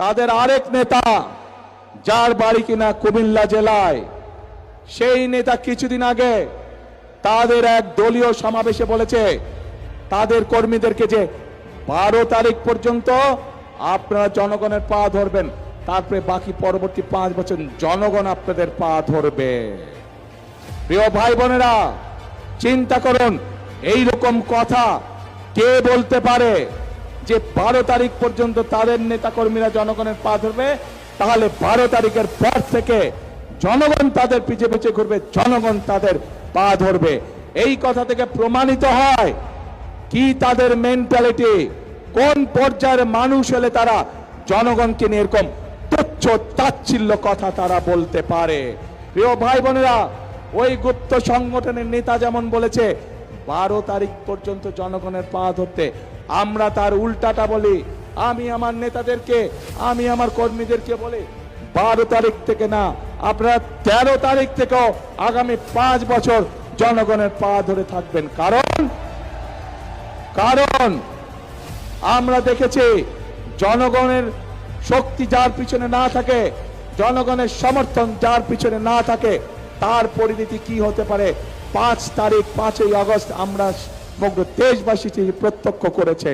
তাদের আরেক নেতা যার বাড়ি কিনা কুমিল্লা জেলায়, সেই নেতা কিছুদিন আগে তাদের এক দলীয় সমাবেশে বলেছে তাদের কর্মীদেরকে যে 12 তারিখ পর্যন্ত আপনারা জনগণের পা ধরবেন, তারপরে বাকি পরবর্তী 5 বছর জনগণ আপনাদের পা ধরবে। প্রিয় ভাই বোনেরা, চিন্তা করুন, এই রকম কথা কে বলতে পারে যে 12 তারিখ পর্যন্ত তাদের নেতা কর্মীরা জনগণের পা ধরবে, তাহলে 12 তারিখের পর থেকে জনগণ তাদের পিছে পিছে ঘুরবে, জনগণ তাদের পা ধরবে। এই কথা থেকে প্রমাণিত হয় কি তাদের মেন্টালিটি, কোন পর্যায়ের মানুষ হলে তারা জনগণকে নিয়ে এরকম তুচ্ছ তাচ্ছিল্য কথা তারা বলতে পারে। প্রিয় ভাই বোনেরা, ওই গুপ্ত সংগঠনের নেতা যেমন বলেছে 12 তারিখ পর্যন্ত জনগণের পা ধরতে, আমরা তার উল্টাটা বলি। আমি আমার নেতাদেরকে, আমি আমার কর্মীদেরকে বলি 12 তারিখ থেকে না, আপনারা 13 তারিখ থেকেও আগামী 5 বছর জনগণের পা ধরে থাকবেন। কারণ আমরা দেখেছি জনগণের শক্তি যার পিছনে না থাকে, জনগণের সমর্থন যার পিছনে না থাকে, তার পরিণতি কি হতে পারে 5 তারিখ 5ই আগস্ট আমরা সমগ্র দেশবাসী প্রত্যক্ষ করেছে।